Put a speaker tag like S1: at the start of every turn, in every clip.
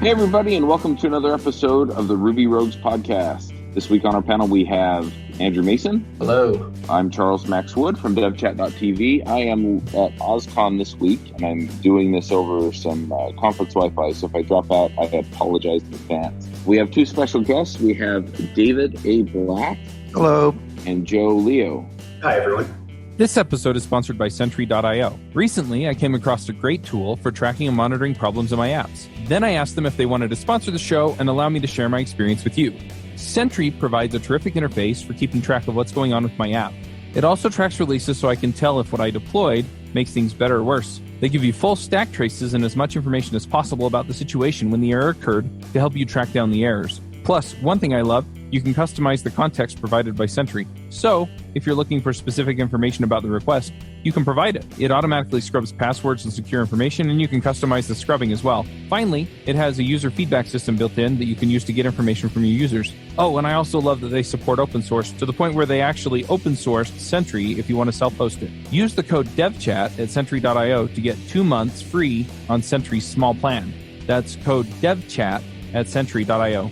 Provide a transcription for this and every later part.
S1: Hey, everybody, and welcome to another episode of the Ruby Rogues podcast. This week on our panel, we have Andrew Mason.
S2: Hello.
S1: I'm Charles Max Wood from devchat.tv. I am at OzCon this week, and I'm doing this over some conference Wi-Fi, so if I drop out, I apologize in advance. We have two special guests. We have David A. Black.
S3: Hello.
S1: And Joe Leo.
S2: Hi, everyone.
S4: This episode is sponsored by Sentry.io. Recently, I came across a great tool for tracking and monitoring problems in my apps. Then I asked them if they wanted to sponsor the show and allow me to share my experience with you. Sentry provides a terrific interface for keeping track of what's going on with my app. It also tracks releases so I can tell if what I deployed makes things better or worse. They give you full stack traces and as much information as possible about the situation when the error occurred to help you track down the errors. Plus, one thing I love, you can customize the context provided by Sentry. So, if you're looking for specific information about the request, you can provide it. It automatically scrubs passwords and secure information, and you can customize the scrubbing as well. Finally, it has a user feedback system built in that you can use to get information from your users. Oh, and I also love that they support open source to the point where they actually open sourced Sentry if you want to self-host it. Use the code DEVCHAT at Sentry.io to get 2 months free on Sentry's small plan. That's code DEVCHAT at Sentry.io.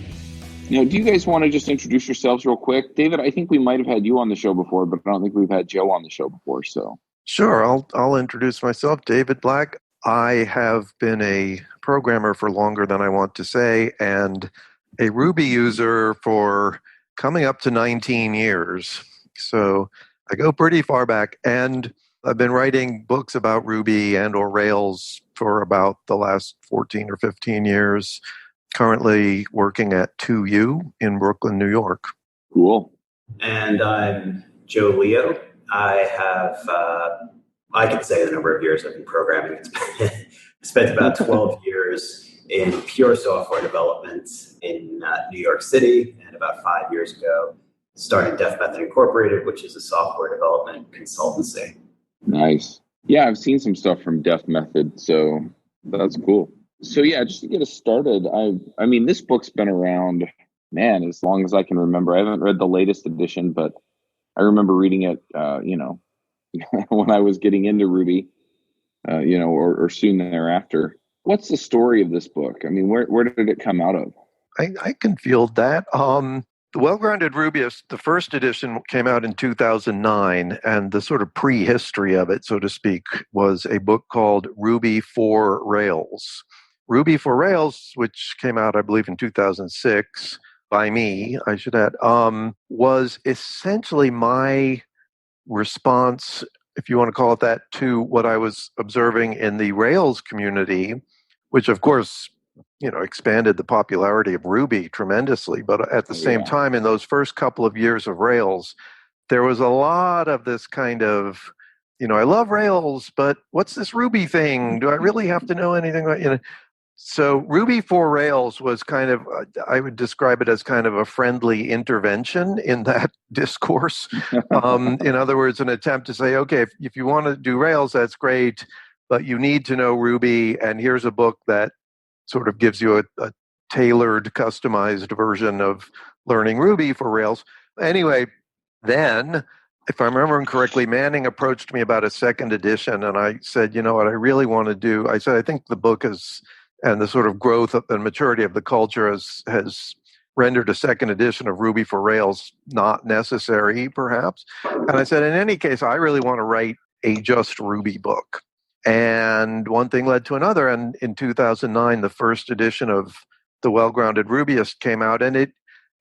S1: Now, do you guys want to just introduce yourselves real quick? David, I think we might have had you on the show before, but I don't think we've had Joe on the show before, so.
S3: Sure, I'll introduce myself, David Black. I have been a programmer for longer than I want to say, and a Ruby user for coming up to 19 years. So I go pretty far back, and I've been writing books about Ruby and or Rails for about the last 14 or 15 years. Currently working at 2U in Brooklyn, New York.
S1: Cool.
S2: And I'm Joe Leo. I have, I can say the number of years I've been programming. I spent about 12 years in pure software development in New York City, and about 5 years ago, started Def Method Incorporated, which is a software development consultancy.
S1: Nice. Yeah, I've seen some stuff from Def Method, so that's cool. So yeah, just to get us started, I mean, this book's been around, man, as long as I can remember. I haven't read the latest edition, but I remember reading it, when I was getting into Ruby, or soon thereafter. What's the story of this book? I mean, where did it come out of?
S3: I can field that. The Well-Grounded Rubyist, the first edition came out in 2009, and the sort of prehistory of it, so to speak, was a book called Ruby for Rails. Ruby for Rails, which came out, I believe, in 2006 by me, I should add, was essentially my response, if you want to call it that, to what I was observing in the Rails community, which, of course, expanded the popularity of Ruby tremendously. But at the same time, in those first couple of years of Rails, there was a lot of this kind of, I love Rails, but what's this Ruby thing? Do I really have to know anything about, So Ruby for Rails was kind of, I would describe it as kind of a friendly intervention in that discourse. In other words, an attempt to say, okay, if you want to do Rails, that's great, but you need to know Ruby, and here's a book that sort of gives you a tailored, customized version of learning Ruby for Rails. Anyway, then, if I'm remembering correctly, Manning approached me about a second edition, and I said, what I really want to do, I said, I think the book is, and the sort of growth and maturity of the culture has rendered a second edition of Ruby for Rails not necessary, perhaps. And I said, in any case, I really want to write a just Ruby book. And one thing led to another. And in 2009, the first edition of the Well-Grounded Rubyist came out, and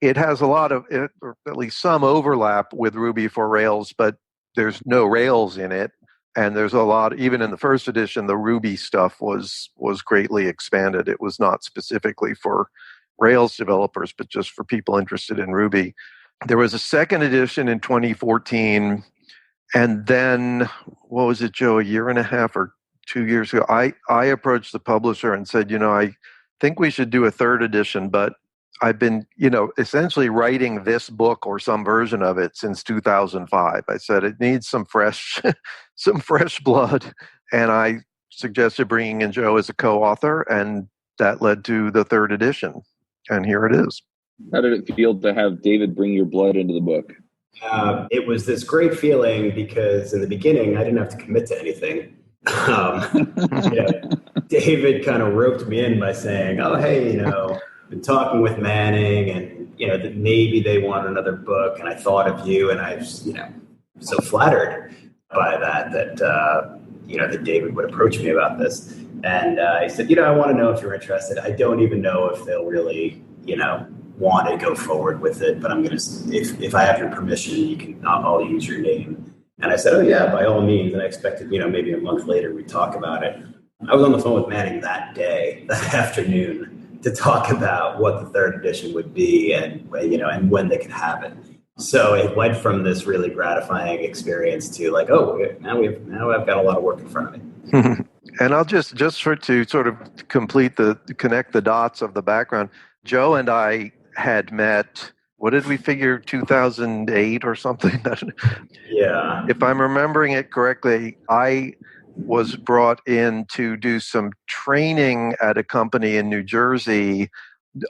S3: it has a lot of, or at least some overlap with Ruby for Rails, but there's no Rails in it. And there's a lot, even in the first edition, the Ruby stuff was greatly expanded. It was not specifically for Rails developers, but just for people interested in Ruby. There was a second edition in 2014. And then, what was it, Joe, a year and a half or 2 years ago, I approached the publisher and said, I think we should do a third edition, but I've been, essentially writing this book or some version of it since 2005. I said it needs some fresh blood, and I suggested bringing in Joe as a co-author, and that led to the third edition, and here it is.
S1: How did it feel to have David bring your blood into the book?
S2: It was this great feeling because in the beginning, I didn't have to commit to anything. David kind of roped me in by saying, "Oh, hey, been talking with Manning, and that maybe they want another book, and I thought of you, and I was, so flattered by that that David would approach me about this." And he said, "I want to know if you're interested. I don't even know if they'll really, want to go forward with it, but I'm gonna, if I have your permission, I'll use your name." And I said, "Oh yeah, by all means." And I expected, maybe a month later we'd talk about it. I was on the phone with Manning that afternoon, to talk about what the third edition would be and when they could have it. So it went from this really gratifying experience to like, oh, now I've got a lot of work in front of me.
S3: And I'll just to sort of connect the dots of the background. Joe and I had met. What did we figure? 2008 or something.
S2: Yeah.
S3: If I'm remembering it correctly, I was brought in to do some training at a company in New Jersey,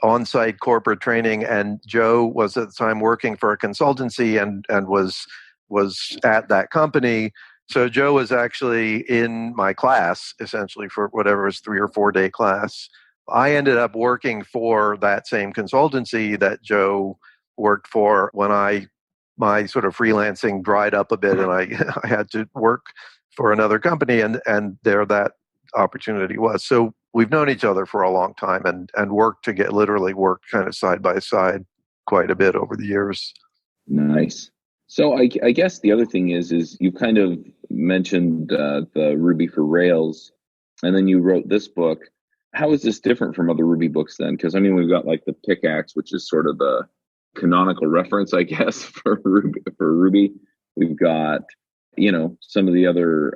S3: on-site corporate training, and Joe was at the time working for a consultancy and was at that company. So Joe was actually in my class, essentially, for whatever was 3 or 4 day class. I ended up working for that same consultancy that Joe worked for when my sort of freelancing dried up a bit, and I had to work for another company, and there that opportunity was. So we've known each other for a long time and worked kind of side by side quite a bit over the years.
S1: Nice. So I guess the other thing is you kind of mentioned the Ruby for Rails, and then you wrote this book. How is this different from other Ruby books then? Because we've got like the Pickaxe, which is sort of the canonical reference, I guess, for Ruby. We've got some of the other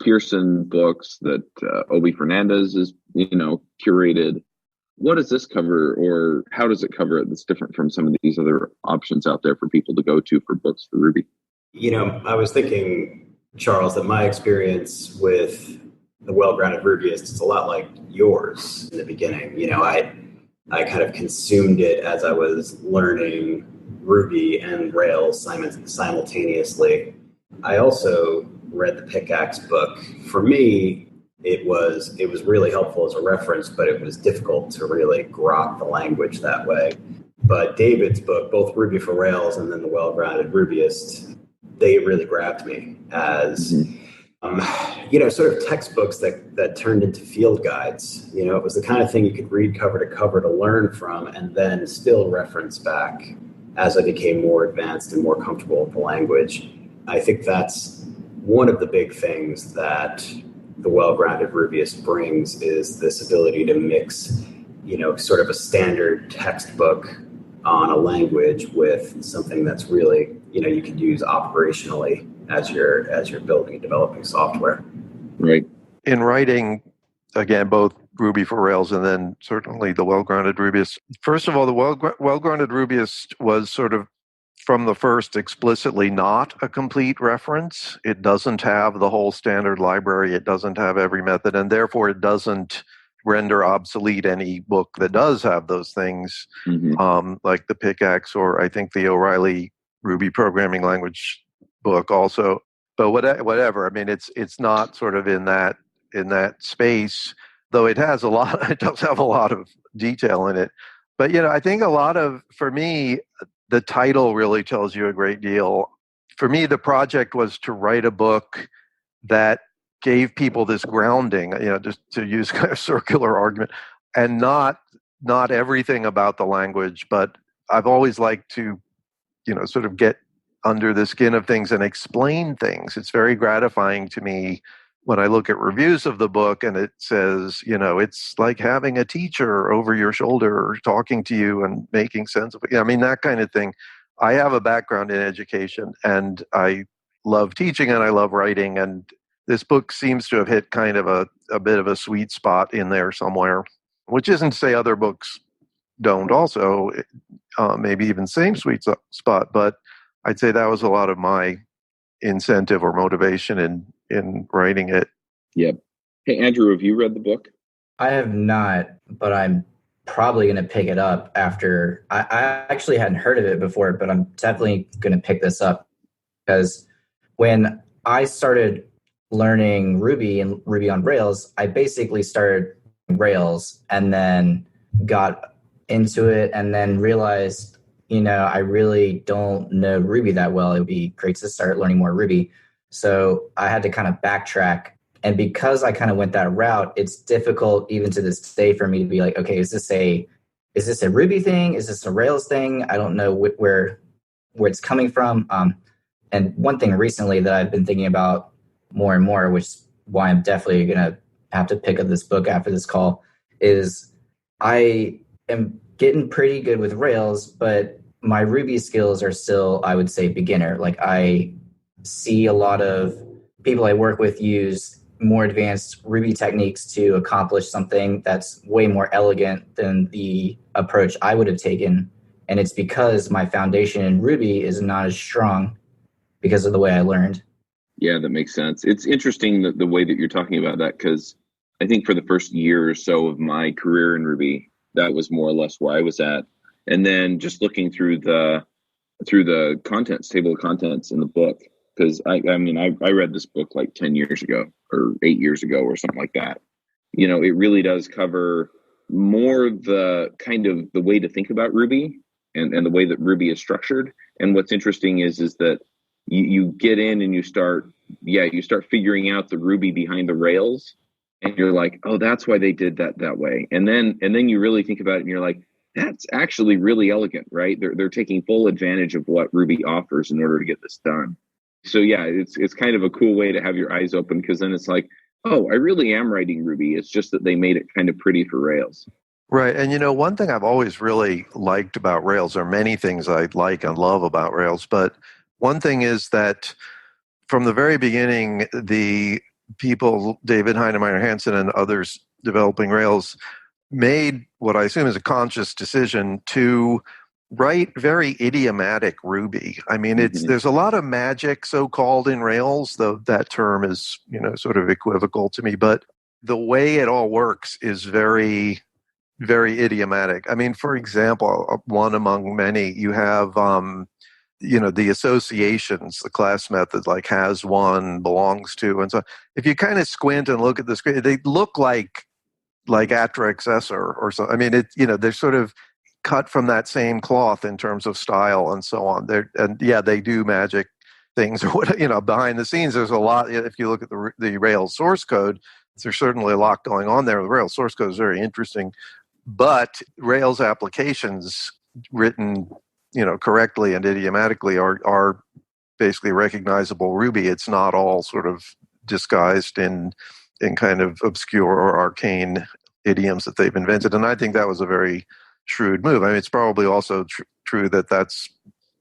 S1: Pearson books that Obi Fernandez is curated. What does this cover, or how does it cover it that's different from some of these other options out there for people to go to for books for Ruby?
S2: I was thinking, Charles, that my experience with the Well-Grounded Rubyist is a lot like yours in the beginning. I kind of consumed it as I was learning Ruby and Rails simultaneously. I also read the Pickaxe book. For me, it was really helpful as a reference, but it was difficult to really grok the language that way. But David's book, both Ruby for Rails and then the Well-Grounded Rubyist, they really grabbed me as sort of textbooks that turned into field guides. It was the kind of thing you could read cover to cover to learn from, and then still reference back as I became more advanced and more comfortable with the language. I think that's one of the big things that the Well-Grounded Rubyist brings, is this ability to mix, sort of a standard textbook on a language with something that's really, you can use operationally as you're building and developing software.
S1: Right.
S3: In writing, again, both Ruby for Rails and then certainly the Well-Grounded Rubyist. First of all, the Well-Grounded Rubyist was sort of from the first explicitly not a complete reference. It doesn't have the whole standard library. It doesn't have every method, and therefore it doesn't render obsolete any book that does have those things, like the Pickaxe, or I think the O'Reilly Ruby programming language book also. But whatever. It's not sort of in that space, though it has a lot. It does have a lot of detail in it. But I think for me, the title really tells you a great deal. For me, the project was to write a book that gave people this grounding, just to use kind of circular argument, and not everything about the language, but I've always liked to, sort of get under the skin of things and explain things. It's very gratifying to me when I look at reviews of the book and it says, it's like having a teacher over your shoulder talking to you and making sense of it. That kind of thing. I have a background in education, and I love teaching and I love writing. And this book seems to have hit kind of a bit of a sweet spot in there somewhere, which isn't to say other books don't also, maybe even same sweet spot. But I'd say that was a lot of my incentive or motivation in writing it.
S1: Yep. Hey, Andrew, have you read the book?
S5: I have not, but I'm probably going to pick it up after. I actually hadn't heard of it before, but I'm definitely going to pick this up, because when I started learning Ruby and Ruby on Rails, I basically started Rails and then got into it and then realized, I really don't know Ruby that well. It would be great to start learning more Ruby. So I had to kind of backtrack. And because I kind of went that route, it's difficult even to this day for me to be like, okay, is this a Ruby thing? Is this a Rails thing? I don't know where it's coming from. And one thing recently that I've been thinking about more and more, which is why I'm definitely going to have to pick up this book after this call, is I am getting pretty good with Rails, but my Ruby skills are still, I would say, beginner. Like I see a lot of people I work with use more advanced Ruby techniques to accomplish something that's way more elegant than the approach I would have taken. And it's because my foundation in Ruby is not as strong because of the way I learned.
S1: Yeah, that makes sense. It's interesting the way that you're talking about that, because I think for the first year or so of my career in Ruby, that was more or less where I was at. And then just looking through the contents, table of contents in the book, because I read this book like 10 years ago or 8 years ago or something like that. It really does cover more the kind of the way to think about Ruby and the way that Ruby is structured. And what's interesting is that you get in and you start figuring out the Ruby behind the Rails, and you're like, oh, that's why they did that way. And then you really think about it and you're like, that's actually really elegant, right? They're taking full advantage of what Ruby offers in order to get this done. So yeah, it's kind of a cool way to have your eyes open, because then it's like, oh, I really am writing Ruby. It's just that they made it kind of pretty for Rails.
S3: Right. And one thing I've always really liked about Rails, there are many things I like and love about Rails, but one thing is that from the very beginning, the people, David Heinemeier Hansson and others developing Rails, made what I assume is a conscious decision to write very idiomatic Ruby. I mean, there's a lot of magic, so-called, in Rails, though that term is, sort of equivocal to me. But the way it all works is very, very idiomatic. I mean, for example, one among many, you have, the associations, the class method, like has one, belongs to, and so if you kind of squint and look at the screen, they look like Atra Accessor or so. I mean, they're sort of cut from that same cloth in terms of style and so on. They do magic things, or behind the scenes. There's a lot. If you look at the Rails source code, there's certainly a lot going on there. The Rails source code is very interesting, but Rails applications written, correctly and idiomatically are basically recognizable Ruby. It's not all sort of disguised in kind of obscure or arcane idioms that they've invented. And I think that was a very shrewd move. I mean, it's probably also true that that's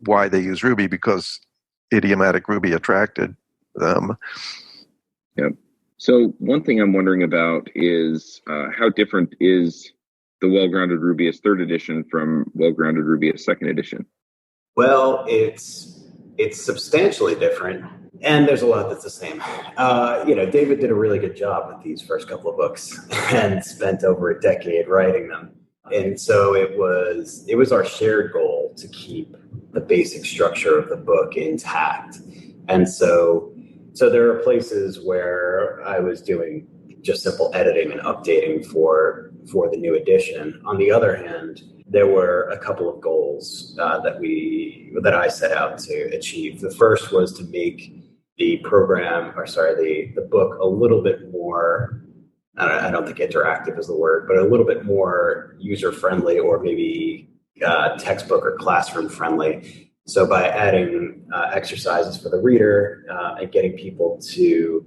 S3: why they use Ruby, because idiomatic Ruby attracted them.
S1: Yep. So one thing I'm wondering about is how different is the Well-Grounded Rubyist 3rd edition from Well-Grounded Rubyist 2nd edition?
S2: Well, it's substantially different, and there's a lot that's the same. David did a really good job with these first couple of books and spent over a decade writing them. And so it was our shared goal to keep the basic structure of the book intact. And so there are places where I was doing just simple editing and updating for the new edition. On the other hand, there were a couple of goals that I set out to achieve. The first was to make the book a little bit more, I don't think interactive is the word, but a little bit more user-friendly, or maybe textbook or classroom friendly. So by adding exercises for the reader and getting people to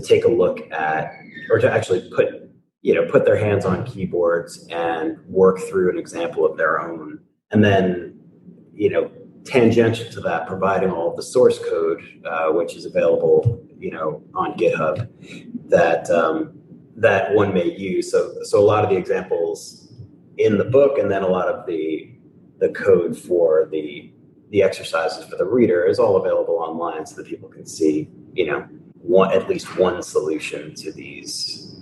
S2: take a look at, or to actually put their hands on keyboards and work through an example of their own. And then, tangential to that, providing all of the source code, which is available, on GitHub, that one may use. So a lot of the examples in the book, and then a lot of the code for the exercises for the reader is all available online, so that people can see, at least one solution to these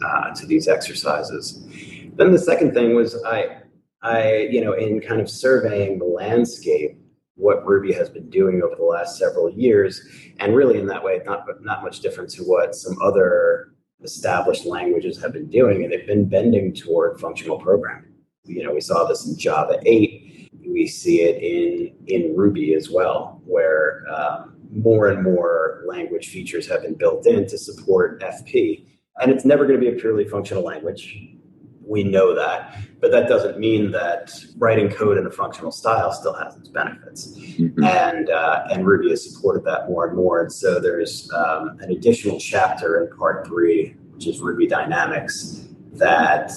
S2: exercises. Then the second thing was I in kind of surveying the landscape, what Ruby has been doing over the last several years. And really in that way, not much different to what some other established languages have been doing. And they've been bending toward functional programming. We saw this in Java 8. We see it in Ruby as well, where more and more language features have been built in to support FP. And it's never going to be a purely functional language. We know that, but that doesn't mean that writing code in a functional style still has its benefits. Mm-hmm. And Ruby has supported that more and more. And so there's an additional chapter in part 3, which is Ruby Dynamics, that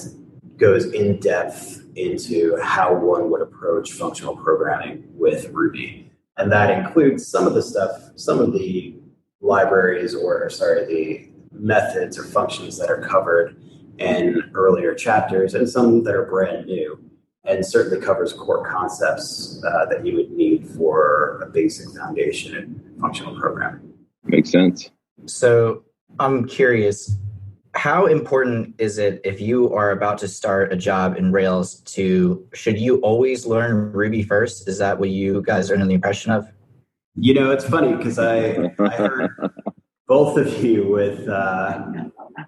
S2: goes in depth into how one would approach functional programming with Ruby. And that includes some of the libraries the methods or functions that are covered in earlier chapters, and some that are brand new, and certainly covers core concepts that you would need for a basic foundation in functional programming.
S1: Makes sense.
S5: So I'm curious, how important is it if you are about to start a job in Rails should you always learn Ruby first? Is that what you guys are under the impression of?
S2: It's funny because I heard both of you with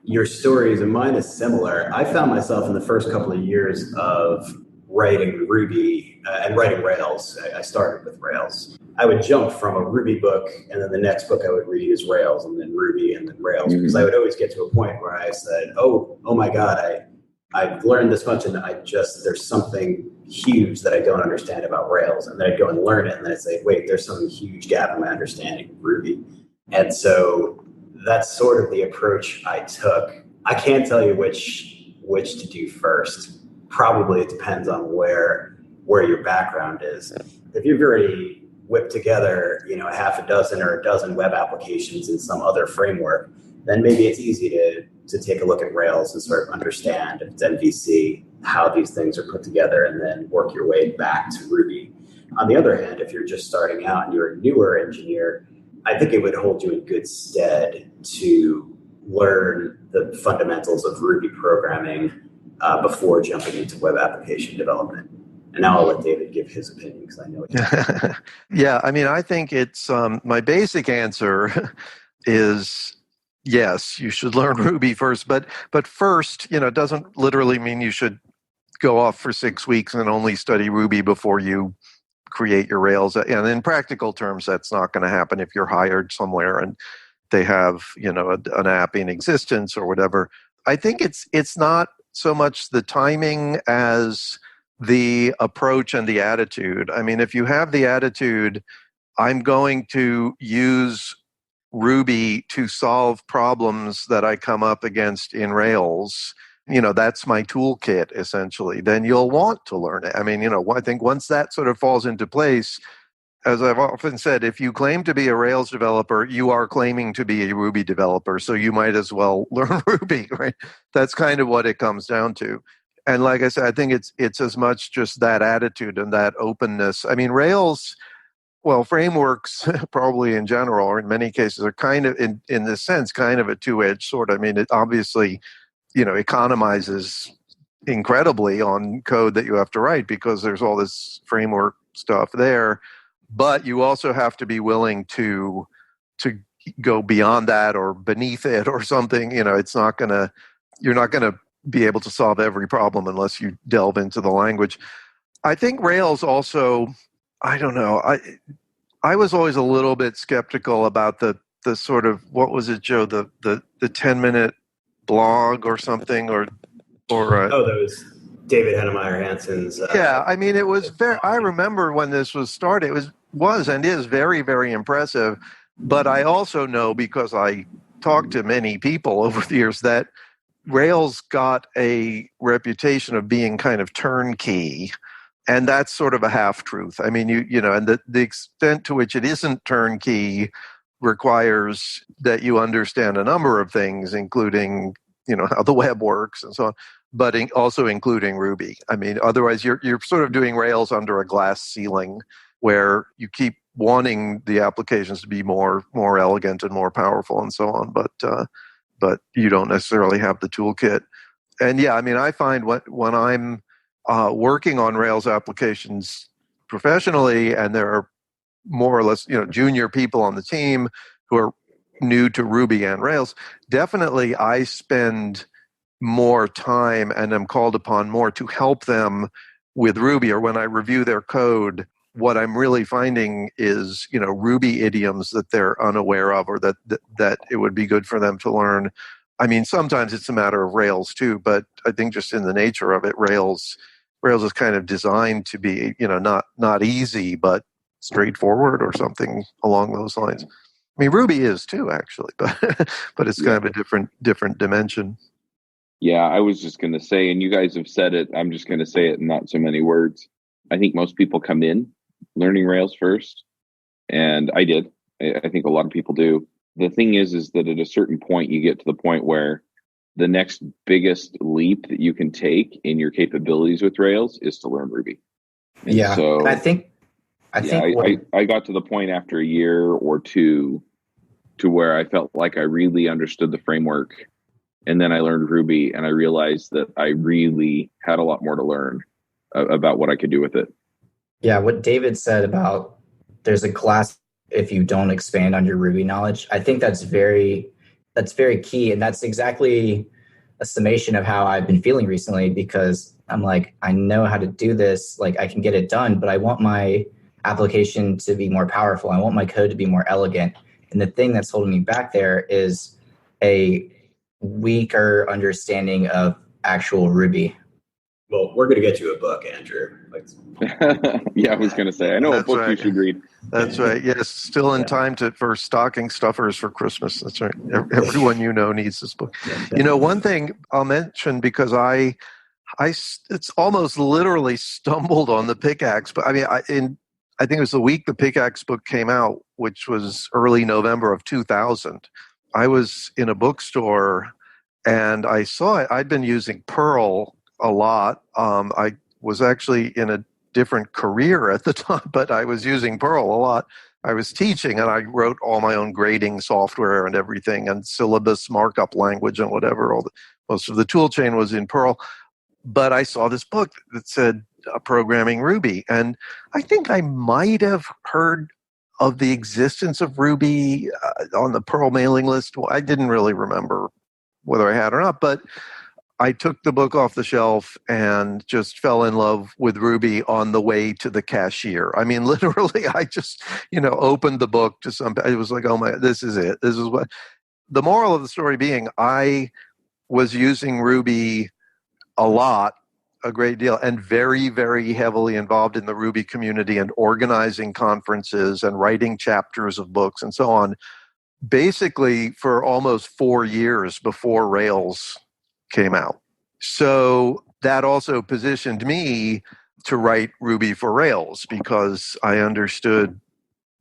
S2: your stories, and mine is similar. I found myself in the first couple of years of writing Ruby and writing Rails. I started with Rails. I would jump from a Ruby book, and then the next book I would read is Rails, and then Ruby, and then Rails, because I would always get to a point where I said, oh my God, I've learned this much, and there's something huge that I don't understand about Rails. And then I'd go and learn it, and then I'd say, wait, there's some huge gap in my understanding of Ruby. And so that's sort of the approach I took. I can't tell you which to do first. Probably it depends on where your background is. If you've already whipped together, a half a dozen or a dozen web applications in some other framework, then maybe it's easy to take a look at Rails and sort of understand, if it's MVC, how these things are put together, and then work your way back to Ruby. On the other hand, if you're just starting out and you're a newer engineer, I think it would hold you in good stead to learn the fundamentals of Ruby programming before jumping into web application development. And now I'll let David give his opinion because I know it.
S3: Yeah, I think it's my basic answer is yes, you should learn Ruby first. But first, it doesn't literally mean you should go off for 6 weeks and only study Ruby before you create your Rails. And in practical terms, that's not going to happen if you're hired somewhere and they have, an app in existence or whatever. I think it's not so much the timing as the approach and the attitude. If you have the attitude, I'm going to use Ruby to solve problems that I come up against in Rails, that's my toolkit, essentially, then you'll want to learn it. I think once that sort of falls into place, as I've often said, if you claim to be a Rails developer, you are claiming to be a Ruby developer, so you might as well learn Ruby, right? That's kind of what it comes down to. And like I said, I think it's as much just that attitude and that openness. Rails, frameworks probably in general, or in many cases, are kind of, in this sense, kind of a two-edged sword. It obviously economizes incredibly on code that you have to write because there's all this framework stuff there. But you also have to be willing to go beyond that or beneath it or something. You're not going to be able to solve every problem unless you delve into the language. I think Rails also, I don't know, I was always a little bit skeptical about the sort of, what was it, Joe, the 10-minute blog or something, or
S2: that was David Hennemeyer Hansen's.
S3: It was very. I remember when this was started. It was and is very, very impressive. But I also know, because I talked to many people over the years, that Rails got a reputation of being kind of turnkey, and that's sort of a half truth. And the extent to which it isn't turnkey requires that you understand a number of things, including, how the web works and so on, but also including Ruby. Otherwise you're sort of doing Rails under a glass ceiling where you keep wanting the applications to be more elegant and more powerful and so on, but you don't necessarily have the toolkit. And I find when I'm working on Rails applications professionally, and there are more or less, junior people on the team who are new to Ruby and Rails, definitely I spend more time and am called upon more to help them with Ruby, or when I review their code, what I'm really finding is, Ruby idioms that they're unaware of, or that it would be good for them to learn. I mean, sometimes it's a matter of Rails too, but I think just in the nature of it, Rails is kind of designed to be, not easy, but straightforward or something along those lines. I mean, Ruby is too, actually, but it's kind of a different dimension.
S1: Yeah, I was just going to say, and you guys have said it, I'm just going to say it in not so many words. I think most people come in learning Rails first, and I did. I think a lot of people do. The thing is that at a certain point, you get to the point where the next biggest leap that you can take in your capabilities with Rails is to learn Ruby. And
S5: yeah,
S1: so
S5: I think
S1: I got to the point after a year or two to where I felt like I really understood the framework. And then I learned Ruby, and I realized that I really had a lot more to learn about what I could do with it.
S5: Yeah, what David said about there's a class if you don't expand on your Ruby knowledge, I think that's very key. And that's exactly a summation of how I've been feeling recently, because I'm like, I know how to do this, like I can get it done, but I want my application to be more powerful. I want my code to be more elegant. And the thing that's holding me back there is a weaker understanding of actual Ruby.
S2: Well, we're going to get you a book, Andrew.
S1: Yeah, I was going to say, I know a book
S3: right.
S1: you should read.
S3: That's right. Yes, still in time for stocking stuffers for Christmas. That's right. Everyone needs this book. One thing I'll mention, because I it's almost literally stumbled on the pickaxe, but I mean, I think it was the week the pickaxe book came out, which was early November of 2000. I was in a bookstore and I saw it. I'd been using Perl a lot. I was actually in a different career at the time, but I was using Perl a lot. I was teaching, and I wrote all my own grading software and everything, and syllabus markup language and whatever. Most of the tool chain was in Perl. But I saw this book that said Programming Ruby, and I think I might have heard of the existence of Ruby on the Perl mailing list. Well, I didn't really remember whether I had or not, but I took the book off the shelf and just fell in love with Ruby on the way to the cashier. I mean, literally, I just, opened the book to it was like, oh my, this is it. This is what. The moral of the story being, I was using Ruby a lot, a great deal, and very, very heavily involved in the Ruby community and organizing conferences and writing chapters of books and so on, basically for almost 4 years before Rails came out. So that also positioned me to write Ruby for Rails, because I understood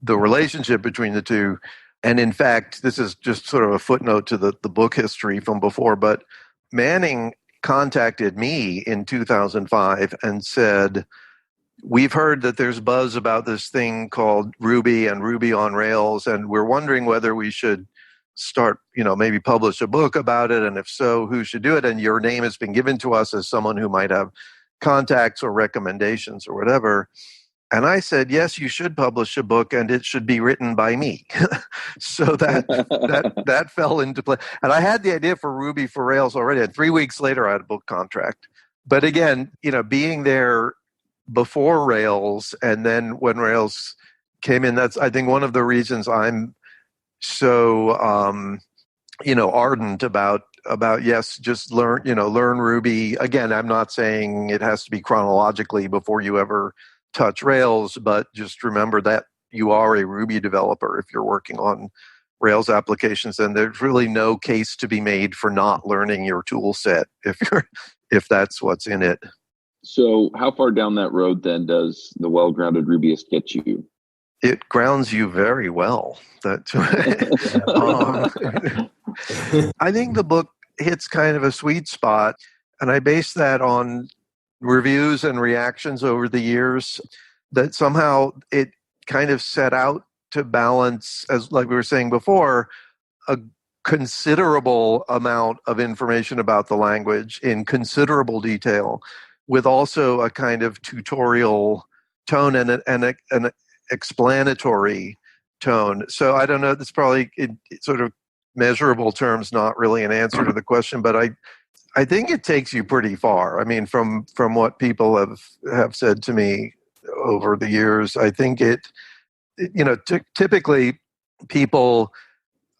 S3: the relationship between the two. And in fact, this is just sort of a footnote to the book history from before, but Manning contacted me in 2005 and said, we've heard that there's buzz about this thing called Ruby and Ruby on Rails, and we're wondering whether we should start, maybe publish a book about it, and if so, who should do it? And your name has been given to us as someone who might have contacts or recommendations or whatever. And I said, yes, you should publish a book, and it should be written by me. So that fell into play. And I had the idea for Ruby for Rails already. And 3 weeks later, I had a book contract. But again, being there before Rails, and then when Rails came in, that's, I think, one of the reasons I'm so ardent about yes, just learn Ruby. Again, I'm not saying it has to be chronologically before you ever touch Rails, but just remember that you are a Ruby developer if you're working on Rails applications, and there's really no case to be made for not learning your tool set if that's what's in it.
S1: So how far down that road then does the Well-Grounded Rubyist get you?
S3: It grounds you very well. I think the book hits kind of a sweet spot, and I base that on reviews and reactions over the years, that somehow it kind of set out to balance, as like we were saying before, a considerable amount of information about the language in considerable detail, with also a kind of tutorial tone and explanatory tone. So I don't know. That's probably in sort of measurable terms, not really an answer to the question, but I think it takes you pretty far. I mean, from what people have said to me over the years, I think typically people,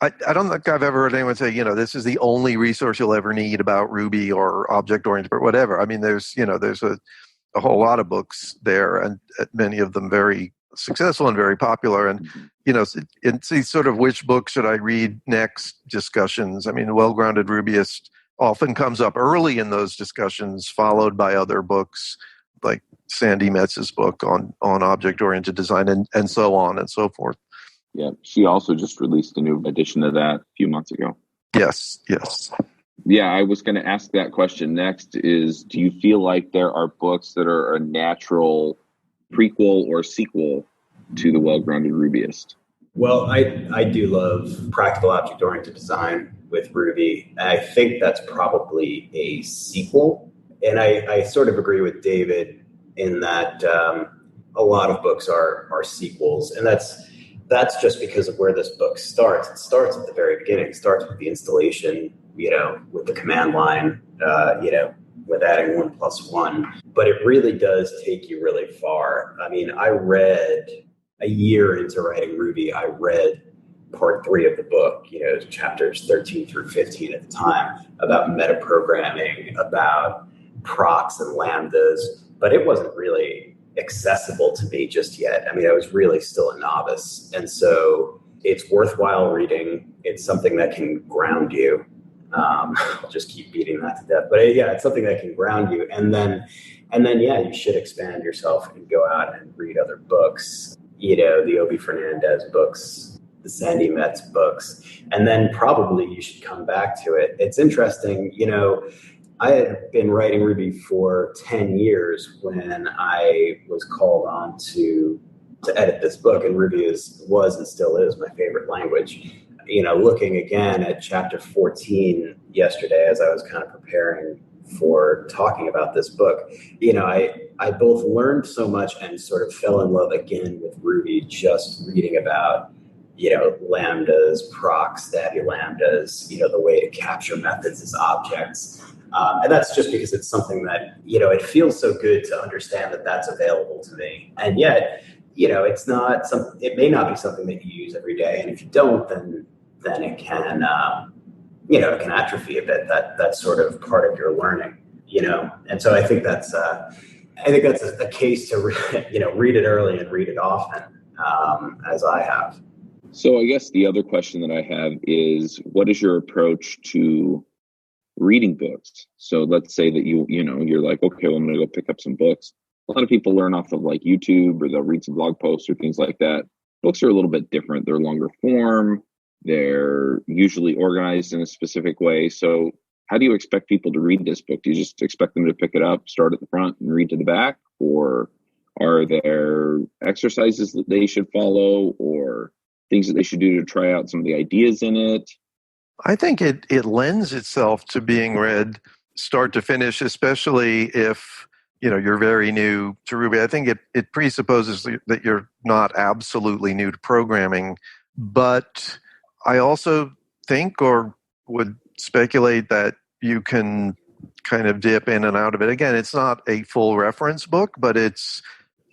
S3: I don't think I've ever heard anyone say, this is the only resource you'll ever need about Ruby or object-oriented or whatever. I mean, there's a whole lot of books there, and many of them very successful and very popular. And, it's sort of which book should I read next discussions. I mean, Well-Grounded Rubyist often comes up early in those discussions, followed by other books like Sandy Metz's book on object-oriented design and so on and so forth.
S1: Yeah, she also just released a new edition of that a few months ago.
S3: Yes.
S1: Yeah, I was going to ask that question next is, do you feel like there are books that are a natural prequel or sequel to the Well-Grounded Rubyist?
S2: Well, I do love practical object-oriented design with Ruby. I think that's probably a sequel. And I sort of agree with David in that a lot of books are sequels. And that's just because of where this book starts. It starts at the very beginning. It starts with the installation, with the command line, with adding 1+1. But it really does take you really far. I mean, I read a year into writing Ruby, I read part 3 of the book, chapters 13 through 15 at the time, about metaprogramming, about procs and lambdas, but it wasn't really accessible to me just yet. I mean, I was really still a novice. And so it's worthwhile reading. It's something that can ground you. I'll just keep beating that to death. But it's something that can ground you. And then, you should expand yourself and go out and read other books, the Obi Fernandez books, the Sandy Metz books. And then probably you should come back to it. It's interesting, I had been writing Ruby for 10 years when I was called on to edit this book, and Ruby was and still is my favorite language. Looking again at chapter 14 yesterday as I was kind of preparing for talking about this book, I both learned so much and sort of fell in love again with Ruby just reading about, lambdas, procs, daddy lambdas, the way to capture methods as objects. And that's just because it's something that, it feels so good to understand that that's available to me. And yet, it's not it may not be something that you use every day. And if you don't, then it can, it can atrophy a bit. That's sort of part of your learning, And so I think that's a case to, read it early and read it often, as I have.
S1: So I guess the other question that I have is, what is your approach to reading books? So let's say that you're like, okay, well, I'm going to go pick up some books. A lot of people learn off of like YouTube, or they'll read some blog posts or things like that. Books are a little bit different. They're longer form. They're usually organized in a specific way. So how do you expect people to read this book? Do you just expect them to pick it up, start at the front and read to the back? Or are there exercises that they should follow, or things that they should do to try out some of the ideas in it?
S3: I think it lends itself to being read start to finish, especially if you're very new to Ruby. I think it presupposes that you're not absolutely new to programming, but I also think, or would speculate, that you can kind of dip in and out of it. Again, it's not a full reference book, but it's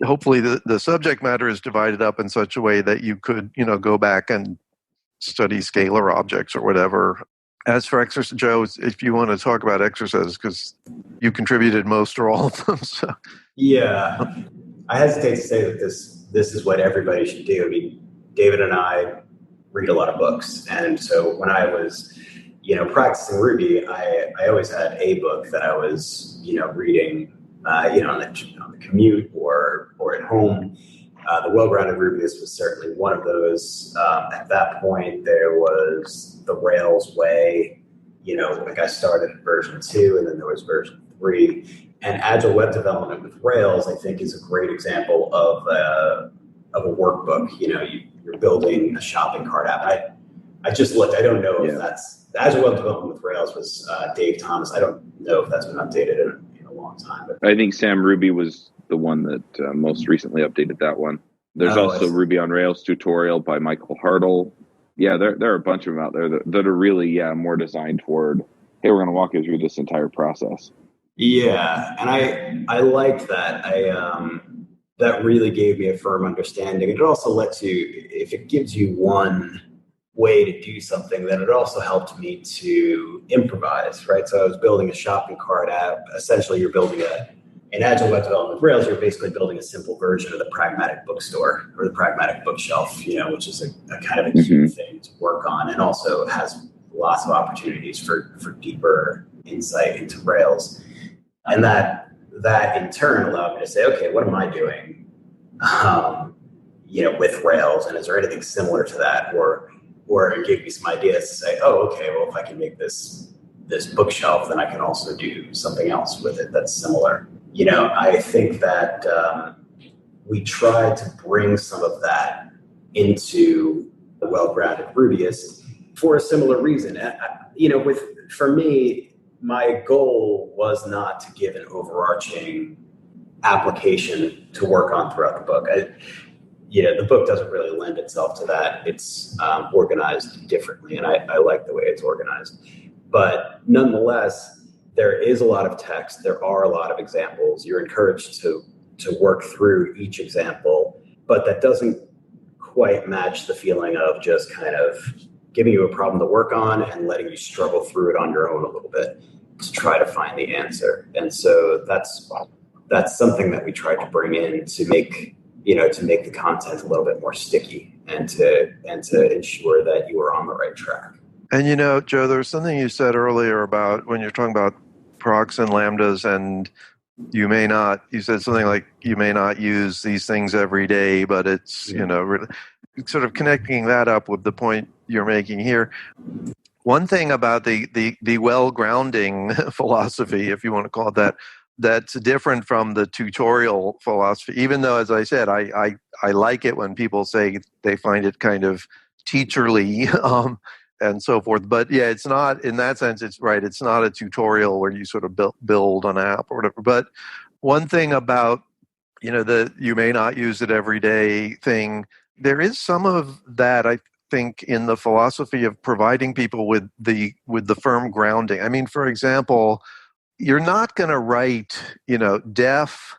S3: hopefully the subject matter is divided up in such a way that you could go back and study scalar objects or whatever. As for exercise, Joe, if you want to talk about exercises, because you contributed most or all of them. So.
S2: Yeah, I hesitate to say that this is what everybody should do. I mean, David and I read a lot of books, and so when I was, practicing Ruby, I always had a book that I was, reading, on the commute or at home. The Well-Grounded Rubyist was certainly one of those. At that point, there was the Rails way. I started at version 2, and then there was version 3. And Agile web development with Rails, I think, is a great example of a workbook. You're building a shopping cart app. I just looked. I don't know if that's Agile web development with Rails was Dave Thomas. I don't know if that's been updated in a long time. But
S1: I think Sam Ruby was the one that most recently updated that one. There's
S2: Oh,
S1: also Ruby on Rails tutorial by Michael Hartle. Yeah, there are a bunch of them out there that are really, more designed toward, hey, we're going to walk you through this entire process.
S2: Yeah, and I liked that. That really gave me a firm understanding. It also lets you, if it gives you one way to do something, then it also helped me to improvise, right? So I was building a shopping cart app. Essentially, you're building in Agile Web Development with Rails, you're basically building a simple version of the pragmatic bookstore or the pragmatic bookshelf, which is a kind of a key thing to work on, and also has lots of opportunities for deeper insight into Rails. And that in turn allowed me to say, okay, what am I doing, with Rails? And is there anything similar to that? Or it gave me some ideas to say, oh, okay, well, if I can make this bookshelf, then I can also do something else with it that's similar. I think that we tried to bring some of that into the Well-Grounded Rubyist for a similar reason. For me, my goal was not to give an overarching application to work on throughout the book. The book doesn't really lend itself to that. It's organized differently, and I like the way it's organized. But nonetheless, there is a lot of text. There are a lot of examples. You're encouraged to work through each example, but that doesn't quite match the feeling of just kind of giving you a problem to work on and letting you struggle through it on your own a little bit to try to find the answer. And so that's something that we tried to bring in to make the content a little bit more sticky and to ensure that you are on the right track.
S3: And Joe, there was something you said earlier about when you're talking about procs and lambdas, and you said something like you may not use these things every day, but it's, really sort of connecting that up with the point you're making here. One thing about the well-grounding philosophy, if you want to call it that, that's different from the tutorial philosophy, even though, as I said, I like it when people say they find it kind of teacherly and so forth. But yeah, it's not, in that sense, it's right. It's not a tutorial where you sort of build an app or whatever. But one thing about, the you may not use it every day thing, there is some of that, I think, in the philosophy of providing people with the firm grounding. I mean, for example, you're not going to write, def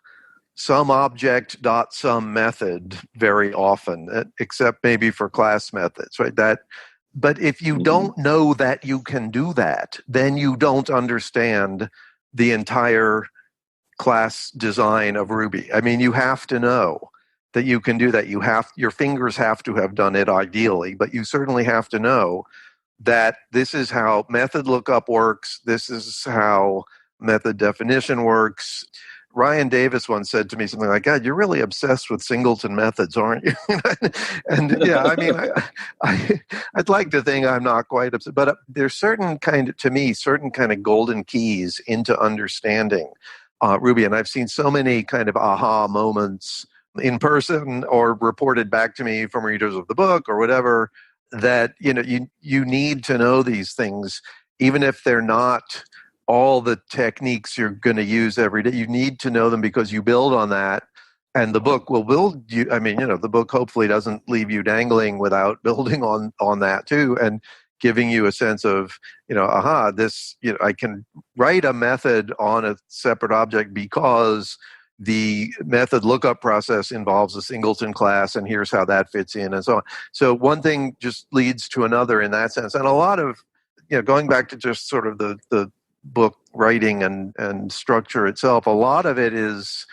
S3: some object dot some method very often, except maybe for class methods, right? But if you don't know that you can do that, then you don't understand the entire class design of Ruby. I mean, you have to know that you can do that. Your fingers have to have done it ideally, but you certainly have to know that this is how method lookup works. This is how method definition works. Ryan Davis once said to me something like, God, you're really obsessed with singleton methods, aren't you? And yeah, I mean, I'd like to think I'm not quite obsessed, but there's certain kind of golden keys into understanding Ruby. And I've seen so many kind of aha moments in person or reported back to me from readers of the book or whatever, that, you need to know these things, even if they're not all the techniques you're going to use every day. You need to know them because you build on that, and the book will build you. I mean, the book hopefully doesn't leave you dangling without building on that too, and giving you a sense of, this, I can write a method on a separate object because the method lookup process involves a singleton class, and here's how that fits in, and so on. So one thing just leads to another in that sense. And a lot of, going back to just sort of the book writing and structure itself, a lot of it is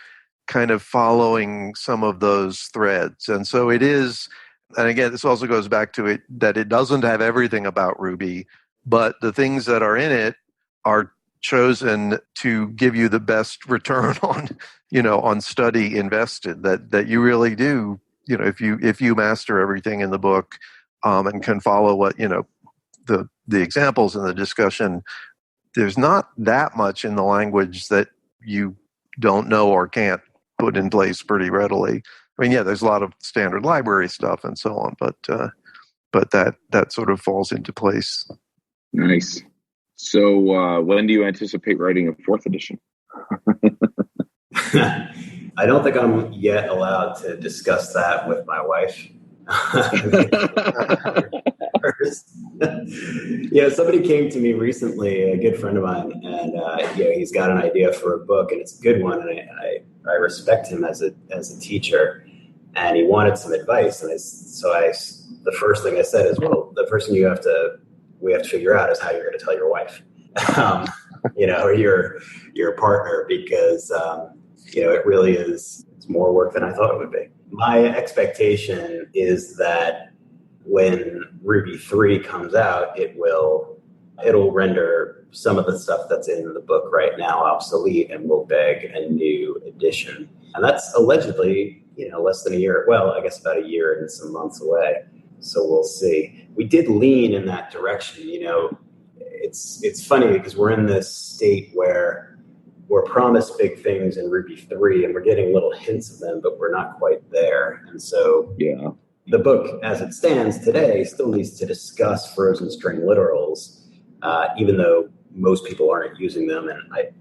S3: kind of following some of those threads. And so it is, and again, this also goes back to it, that it doesn't have everything about Ruby, but the things that are in it are chosen to give you the best return on study invested, that you really do, if you master everything in the book and can follow what, the examples in the discussion, there's not that much in the language that you don't know or can't put in place pretty readily. I mean, yeah, there's a lot of standard library stuff and so on, but that sort of falls into place.
S1: Nice. So when do you anticipate writing a 4th edition?
S2: I don't think I'm yet allowed to discuss that with my wife. Yeah, somebody came to me recently, a good friend of mine, and he's got an idea for a book, and it's a good one, and I respect him as a teacher, and he wanted some advice, and the first thing I said is, well, the first thing we have to figure out is how you're going to tell your wife, or your partner, because it really is, it's more work than I thought it would be. My expectation is that when Ruby 3 comes out, it'll render some of the stuff that's in the book right now obsolete and will beg a new edition. And that's allegedly, less than a year. Well, I guess about a year and some months away. So we'll see. We did lean in that direction. It's funny because we're in this state where we're promised big things in Ruby 3 and we're getting little hints of them, but we're not quite there. And so the book as it stands today still needs to discuss frozen string literals, even though most people aren't using them. And I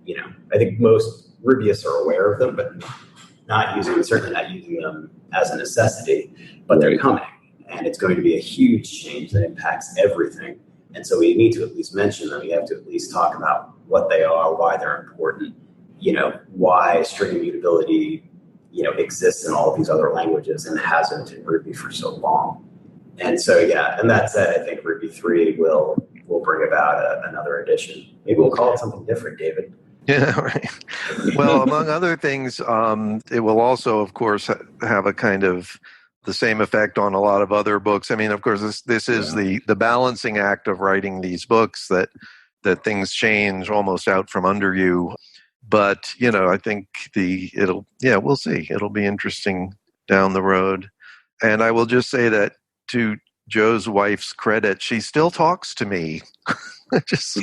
S2: think most Rubyists are aware of them, but certainly not using them as a necessity, but they're coming. And it's going to be a huge change that impacts everything. And so we need to at least mention them. We have to at least talk about what they are, why they're important, why string immutability, exists in all of these other languages and hasn't in Ruby for so long. And so, and that said, I think Ruby 3 will bring about another edition. Maybe we'll call it something different, David.
S3: Yeah, right. Well, among other things, it will also, of course, have a kind of the same effect on a lot of other books. I mean, of course, this is the balancing act of writing these books that things change almost out from under you. But, I think we'll see. It'll be interesting down the road. And I will just say that to Joe's wife's credit, she still talks to me. Just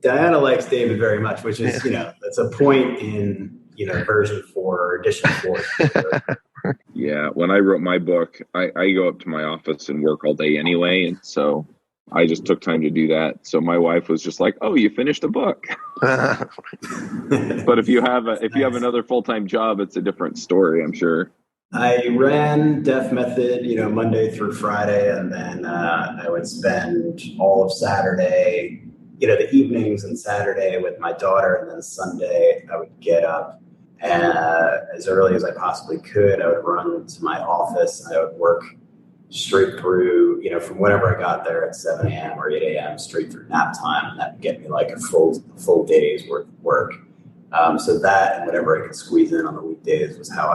S2: Diana likes David very much, which is, that's a point in, version 4 or edition 4.
S1: Yeah, when I wrote my book, I go up to my office and work all day anyway, and so I just took time to do that. So my wife was just like, "Oh, you finished a book." But if you have another full-time job, it's a different story, I'm sure.
S2: I ran Def Method, Monday through Friday, and then I would spend all of Saturday, the evenings and Saturday with my daughter, and then Sunday I would get up and as early as I possibly could. I would run to my office and I would work straight through, from whenever I got there at 7 a.m. or 8 a.m. straight through nap time, and that would get me like a full day's worth of work. So that and whatever I could squeeze in on the weekdays was how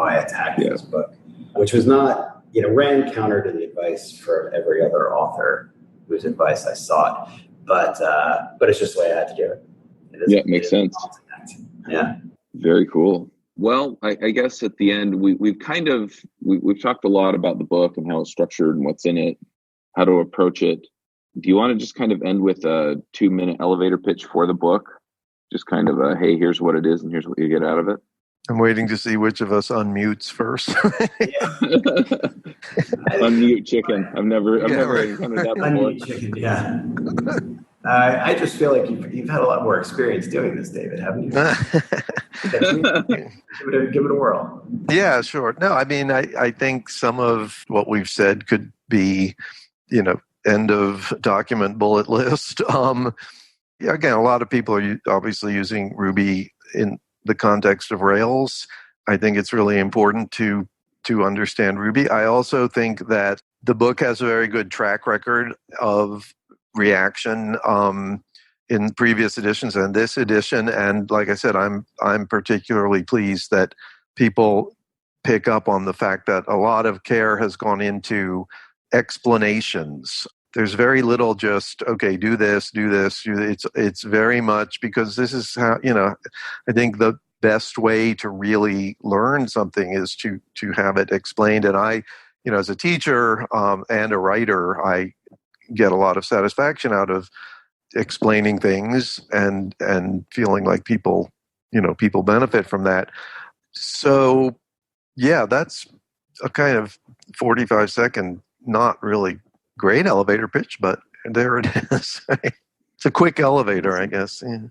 S2: I attacked this book, which was not, ran counter to the advice from every other author whose advice I sought, but it's just the way I had to do it.
S1: It makes sense.
S2: Yeah.
S1: Very cool. Well, I guess at the end, we've talked a lot about the book and how it's structured and what's in it, how to approach it. Do you want to just kind of end with a 2-minute elevator pitch for the book? Just kind of hey, here's what it is and here's what you get out of it.
S3: I'm waiting to see which of us unmutes first.
S1: Unmute chicken. I've never encountered that before.
S2: Unmute chicken, yeah. I just feel like you've had a lot more experience doing this, David, haven't you? Give it a whirl.
S3: Yeah, sure. No, I mean, I think some of what we've said could be, end of document bullet list. Again, a lot of people are obviously using Ruby in the context of Rails. I think it's really important to understand Ruby. I also think that the book has a very good track record of reaction in previous editions and this edition. And like I said, I'm particularly pleased that people pick up on the fact that a lot of care has gone into explanations. There's very little just, okay, do this. It's very much because this is how, I think the best way to really learn something is to have it explained. And I, as a teacher and a writer, I get a lot of satisfaction out of explaining things and feeling like people benefit from that. So, yeah, that's a kind of 45-second, not really great elevator pitch, but there it is. It's a quick elevator, I guess. Yeah.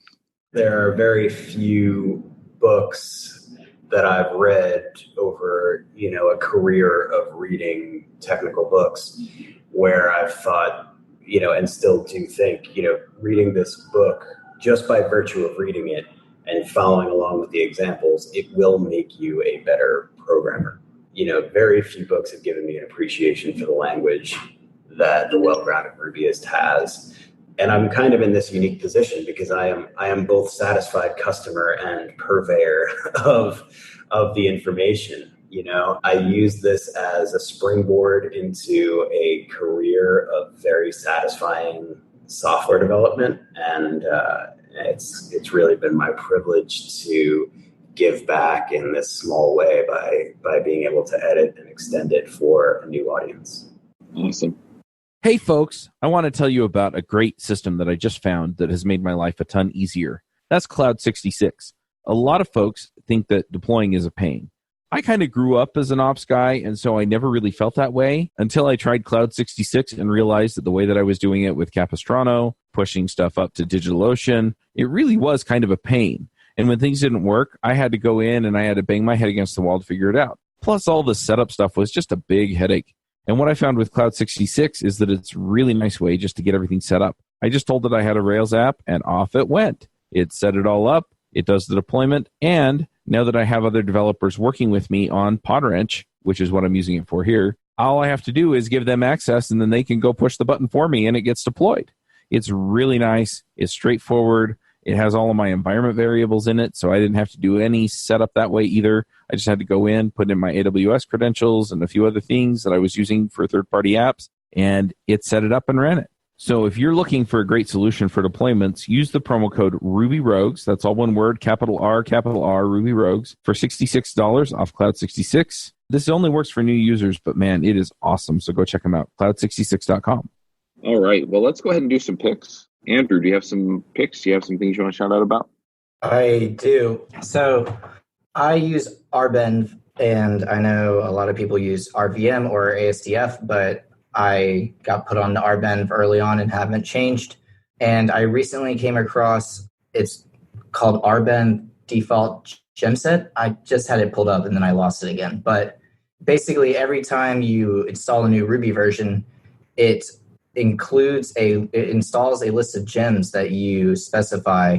S2: There are very few books that I've read over, a career of reading technical books where I've thought, and still do think, reading this book just by virtue of reading it and following along with the examples, it will make you a better programmer. Very few books have given me an appreciation for the language that the Well-Grounded Rubyist has. And I'm kind of in this unique position because I am both satisfied customer and purveyor of the information. I use this as a springboard into a career of very satisfying software development, and it's really been my privilege to give back in this small way by being able to edit and extend it for a new audience.
S1: Awesome.
S4: Hey folks, I want to tell you about a great system that I just found that has made my life a ton easier. That's Cloud 66. A lot of folks think that deploying is a pain. I kind of grew up as an ops guy, and so I never really felt that way until I tried Cloud 66 and realized that the way that I was doing it with Capistrano, pushing stuff up to DigitalOcean, it really was kind of a pain. And when things didn't work, I had to go in and I had to bang my head against the wall to figure it out. Plus, all the setup stuff was just a big headache. And what I found with Cloud 66 is that it's a really nice way just to get everything set up. I just told it I had a Rails app, and off it went. It set it all up, it does the deployment, and now that I have other developers working with me on Podwrench, which is what I'm using it for here, all I have to do is give them access, and then they can go push the button for me, and it gets deployed. It's really nice. It's straightforward. It has all of my environment variables in it, so I didn't have to do any setup that way either. I just had to go in, put in my AWS credentials and a few other things that I was using for third-party apps, and it set it up and ran it. So if you're looking for a great solution for deployments, use the promo code RubyRogues. That's all one word, capital R, Ruby Rogues, for $66 off Cloud 66. This only works for new users, but man, it is awesome. So go check them out, cloud66.com.
S1: All right. Well, let's go ahead and do some picks. Andrew, do you have some picks? Do you have some things you want to shout out about?
S5: I do. So I use RBenv, and I know a lot of people use RVM or ASDF, but I got put on the RBenv early on and haven't changed. And I recently came across, it's called RBenv Default Gemset. I just had it pulled up and then I lost it again. But basically every time you install a new Ruby version, it installs a list of gems that you specify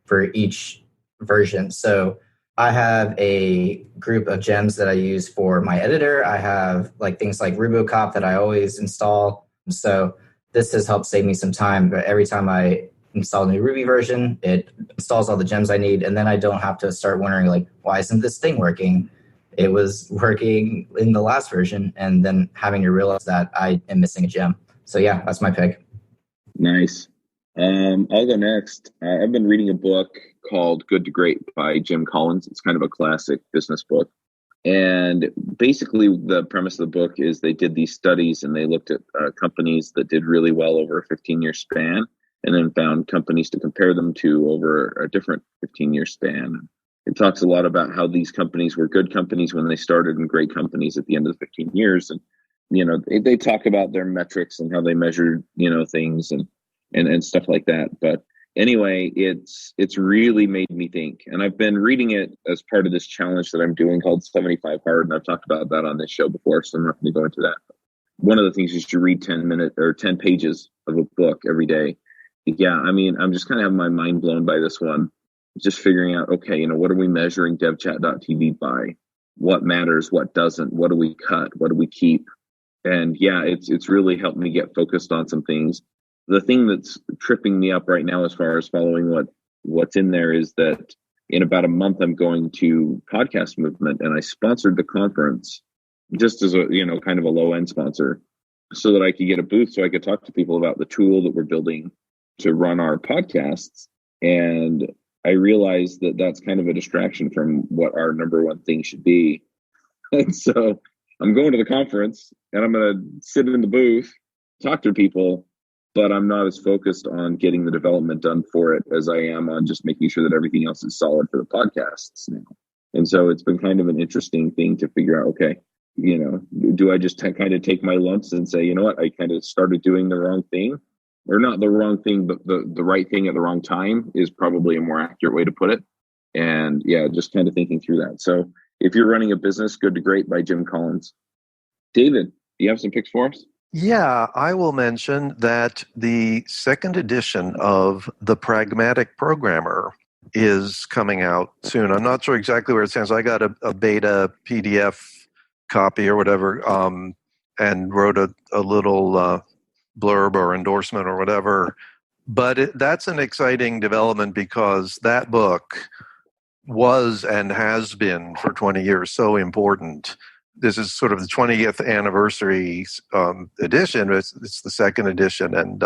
S5: for each version. So I have a group of gems that I use for my editor. I have things like Rubocop that I always install. So this has helped save me some time. But every time I install a new Ruby version, it installs all the gems I need. And then I don't have to start wondering, why isn't this thing working? It was working in the last version. And then having to realize that I am missing a gem. So yeah, that's my pick.
S1: Nice. I'll go next. I've been reading a book called Good to Great by Jim Collins. It's kind of a classic business book. And basically the premise of the book is they did these studies and they looked at companies that did really well over a 15-year span and then found companies to compare them to over a different 15-year span. It talks a lot about how these companies were good companies when they started and great companies at the end of the 15 years. And they talk about their metrics and how they measured, things and stuff like that. But anyway, it's really made me think. And I've been reading it as part of this challenge that I'm doing called 75 Hard. And I've talked about that on this show before, so I'm not going to go into that. One of the things is to read 10 pages of a book every day. Yeah, I'm just kind of having my mind blown by this one. Just figuring out, okay, what are we measuring devchat.tv by? What matters? What doesn't? What do we cut? What do we keep? And yeah, it's really helped me get focused on some things. The thing that's tripping me up right now as far as following what's in there is that in about a month, I'm going to Podcast Movement, and I sponsored the conference just as a, kind of a low end sponsor so that I could get a booth so I could talk to people about the tool that we're building to run our podcasts. And I realized that that's kind of a distraction from what our number one thing should be. And so I'm going to the conference and I'm going to sit in the booth, talk to people, but I'm not as focused on getting the development done for it as I am on just making sure that everything else is solid for the podcasts now. And so it's been kind of an interesting thing to figure out, okay, do I just kind of take my lumps and say, I kind of started doing the wrong thing, or not the wrong thing, but the right thing at the wrong time is probably a more accurate way to put it. And yeah, just kind of thinking through that. So if you're running a business, Good to Great by Jim Collins. David, do you have some picks for us?
S3: Yeah, I will mention that the second edition of The Pragmatic Programmer is coming out soon. I'm not sure exactly where it stands. I got a beta PDF copy or whatever, and wrote a little blurb or endorsement or whatever. But that's an exciting development because that book was and has been for 20 years so important. This is sort of the 20th anniversary edition. It's the second edition, and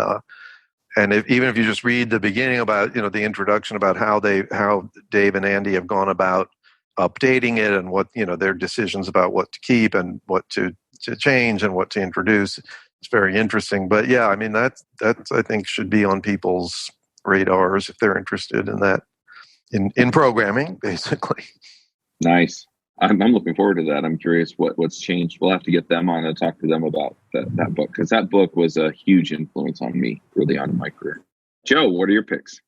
S3: even if you just read the beginning about the introduction about how Dave and Andy have gone about updating it and what their decisions about what to keep and what to change and what to introduce, it's very interesting. But yeah, I mean that I think should be on people's radars if they're interested in that in programming, basically.
S1: Nice. I'm looking forward to that. I'm curious what's changed. We'll have to get them on and talk to them about that book, because that book was a huge influence on me early on in my career. Joe, what are your picks?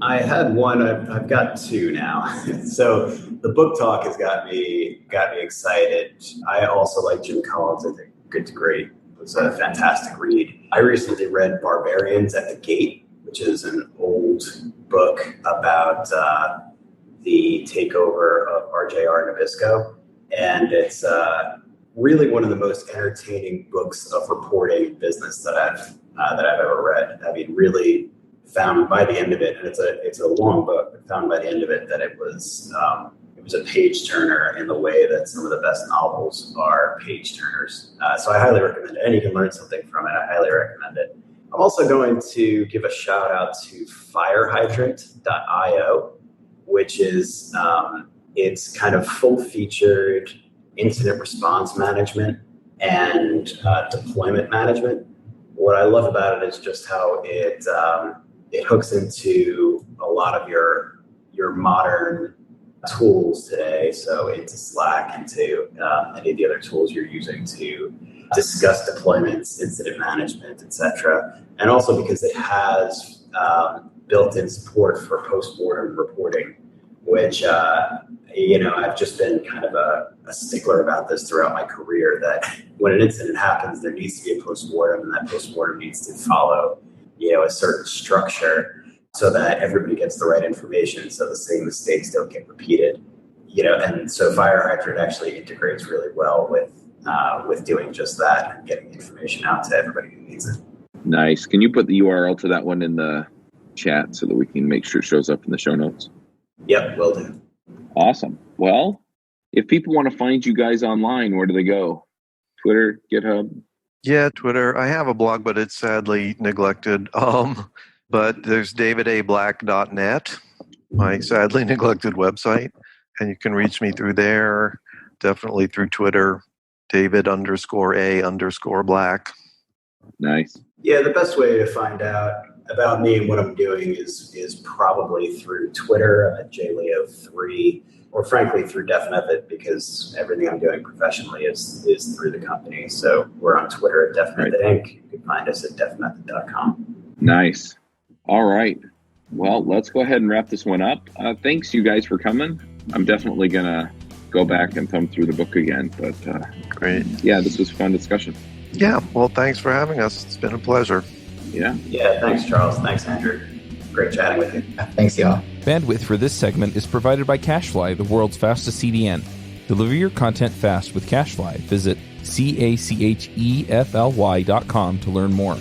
S2: I had one. I've got two now. So the book talk has got me excited. I also like Jim Collins. I think Good to Great was a fantastic read. I recently read Barbarians at the Gate, which is an old book about the takeover of RJR Nabisco. And it's really one of the most entertaining books of reporting business that I've ever read. I mean, really found by the end of it, and it's a long book, but found by the end of it that it was a page turner in the way that some of the best novels are page turners. So I highly recommend it, and you can learn something from it. I highly recommend it. I'm also going to give a shout out to firehydrant.io, which is it's kind of full-featured incident response management and deployment management. What I love about it is just how it hooks into a lot of your modern tools today. So into Slack, into any of the other tools you're using to discuss deployments, incident management, etc. And also because it has built-in support for post-mortem reporting, which, I've just been kind of a stickler about this throughout my career, that when an incident happens, there needs to be a post-mortem, and that post-mortem needs to follow, a certain structure so that everybody gets the right information, so the same mistakes don't get repeated, and so Firehydrant actually integrates really well with doing just that and getting information out to everybody who needs it.
S1: Nice. Can you put the URL to that one in the chat so that we can make sure it shows up in the show notes?
S2: Yep, will do.
S1: Awesome. Well, if people want to find you guys online, where do they go? Twitter, GitHub?
S3: Yeah, Twitter. I have a blog, but it's sadly neglected. But there's davidablack.net, my sadly neglected website, and you can reach me through there. Definitely through Twitter, David_A_Black.
S1: Nice.
S2: Yeah, the best way to find out about me and what I'm doing is probably through Twitter at JLeo3, or frankly through Def Method, because everything I'm doing professionally is through the company. So we're on Twitter at Def Method Inc. You can find us at defmethod.com.
S1: Nice. All right. Well, let's go ahead and wrap this one up. Thanks, you guys, for coming. I'm definitely going to go back and thumb through the book again. But
S3: great.
S1: Yeah, this was a fun discussion.
S3: Yeah. Well, thanks for having us. It's been a pleasure.
S1: Yeah.
S2: Yeah. Thanks, Charles. Thanks, Andrew. Great chatting with you.
S5: Thanks, y'all.
S4: Bandwidth for this segment is provided by CacheFly, the world's fastest CDN. Deliver your content fast with CacheFly. Visit CacheFly.com to learn more.